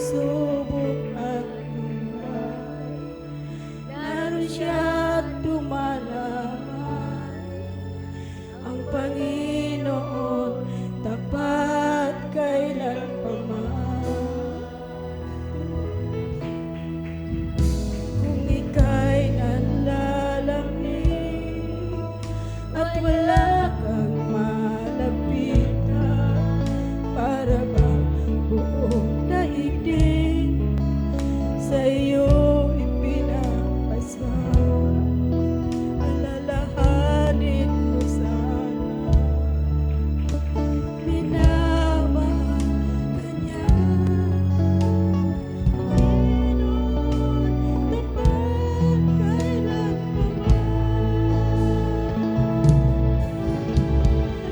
pagsubok at buhay. Naroon siya't lumalaban. Ang Panginoon tapat kailanpaman. Kung ika'y nanlalamig at wala kang malapitan, para bang buong daigdig sa iyo ipinapasa. Alalahanin mo sana, minamahal ka niya. Panginoon, tapat kailanpaman.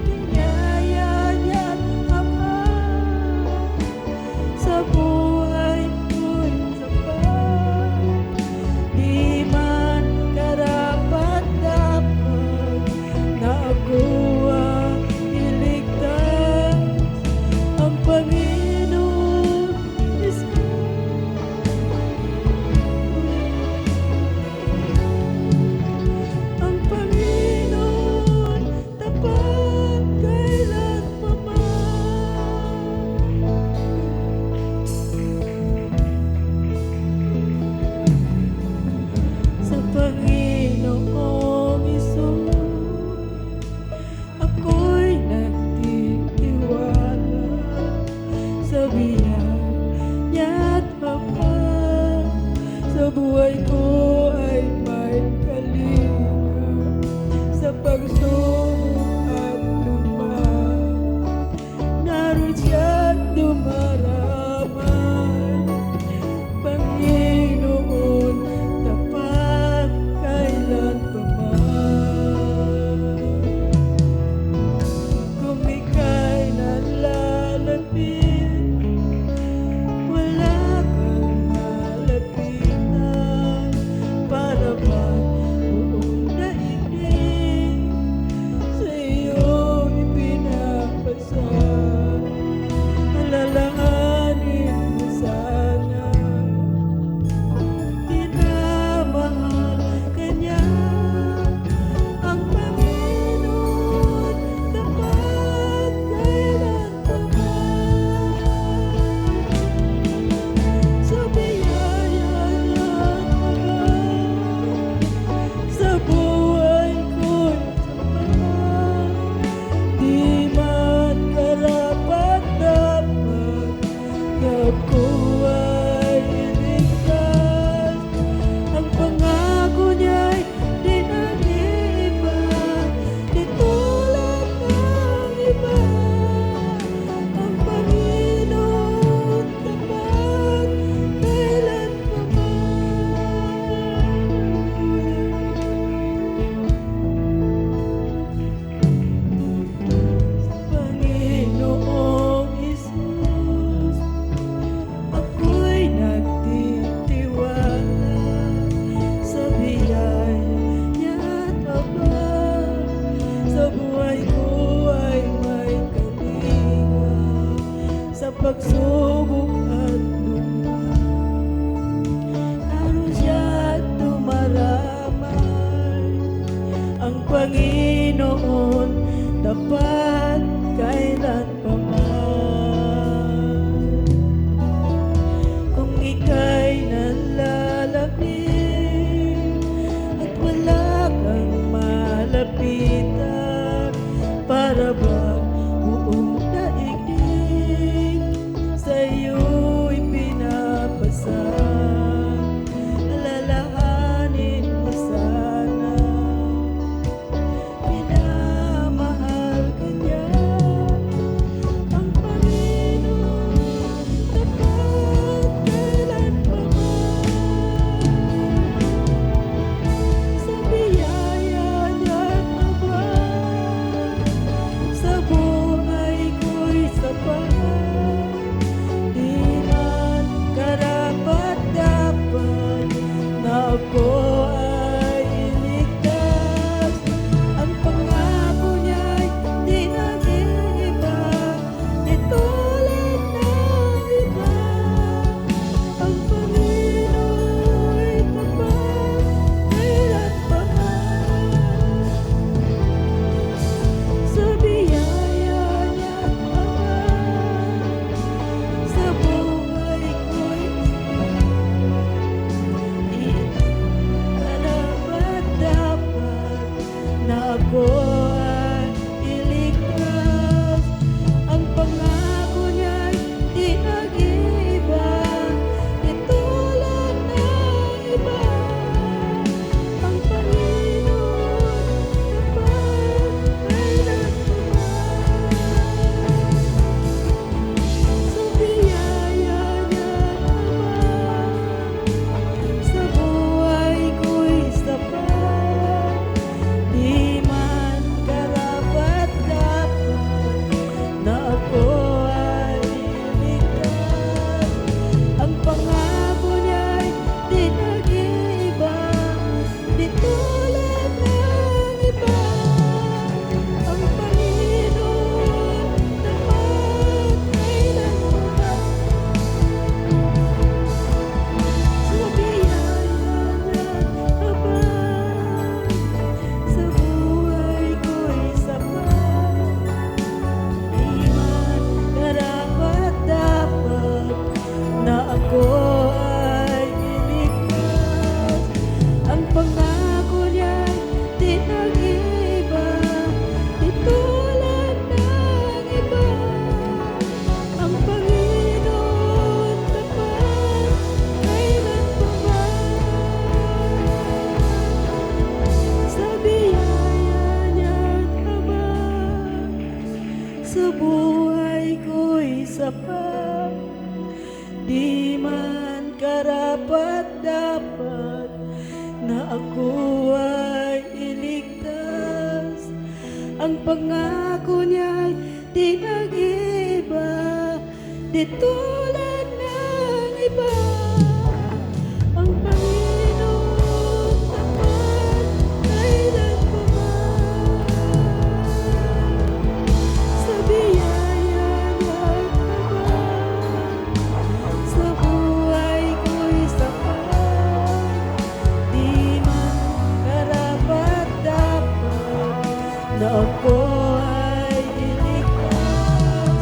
Biyaya niya't Ama, sa buhay ko'y sapat. Di man karapat-dapat na ako ang iligtas. Ang Panginoon ang Panginoon tapat kailanpaman. Sa Panginoong Hesus ako'y nagtitiwala. Sa biyaya niya't Ama, sa buhay ko ay may kalinga. Sa pagsubok at lumang, naroon siya't dumaraman. Panginoon, tapat kailanpaman. Kung ika'y nanlalapit, wala kang malapitan, para bang buong daigdig sa iyo ipinapasa. Alalahanin mo sana, minamahal ka niya. Ang Panginoon tapat kailanpaman. Sa biyaya niya't Ama, sa buhay ko'y sapat. Di man karapat-dapat na ako ay iligtas. Ang pangako niya'y di nag-iiba, di tulad ng iba. Ang Panginoon tapat kailanpaman. Panginoong Hesus, ako'y nagtitiwala. Sa biyaya niya't Ama, sa buhay ko ay may kalinga. Sa pagsubok at lumang, naroon siya't dumaraman. Ang Panginoon tapat kailanpaman. Kung ika'y nanlalamig at wala kang malapitan, para bang buong daigdig sa iyo ipinapasa. Alalahanin mo sana, minamahal ka niya. sapat. Di man karapat-dapat na ako ay iligtas. Ang pangako niya'y di nag-iba, di tulad ng iba. Ang Panginoon tapat kailan pa man. Sa biyaya niya'y tapat, sa buhay ko'y sapat. Di man karapat-dapat na ako ay iligtas.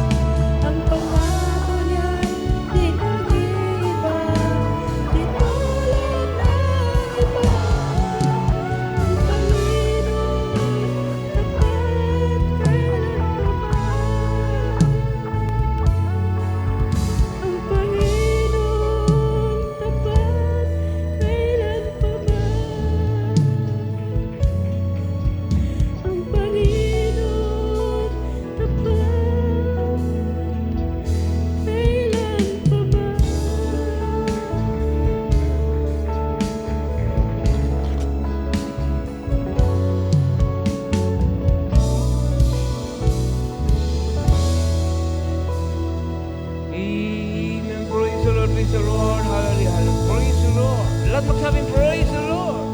Ang pangako niya'y di nag-iiba, di tulad ng iba. Ang Panginoon tapat kailan pa man. Ang Panginoon tapat kailan pa man. Ang Panginoon tapat kailan pa man. Amen. Praise the Lord. Praise the Lord. Hallelujah. Hallelujah. Praise the Lord. Lahat magsabing praise the Lord.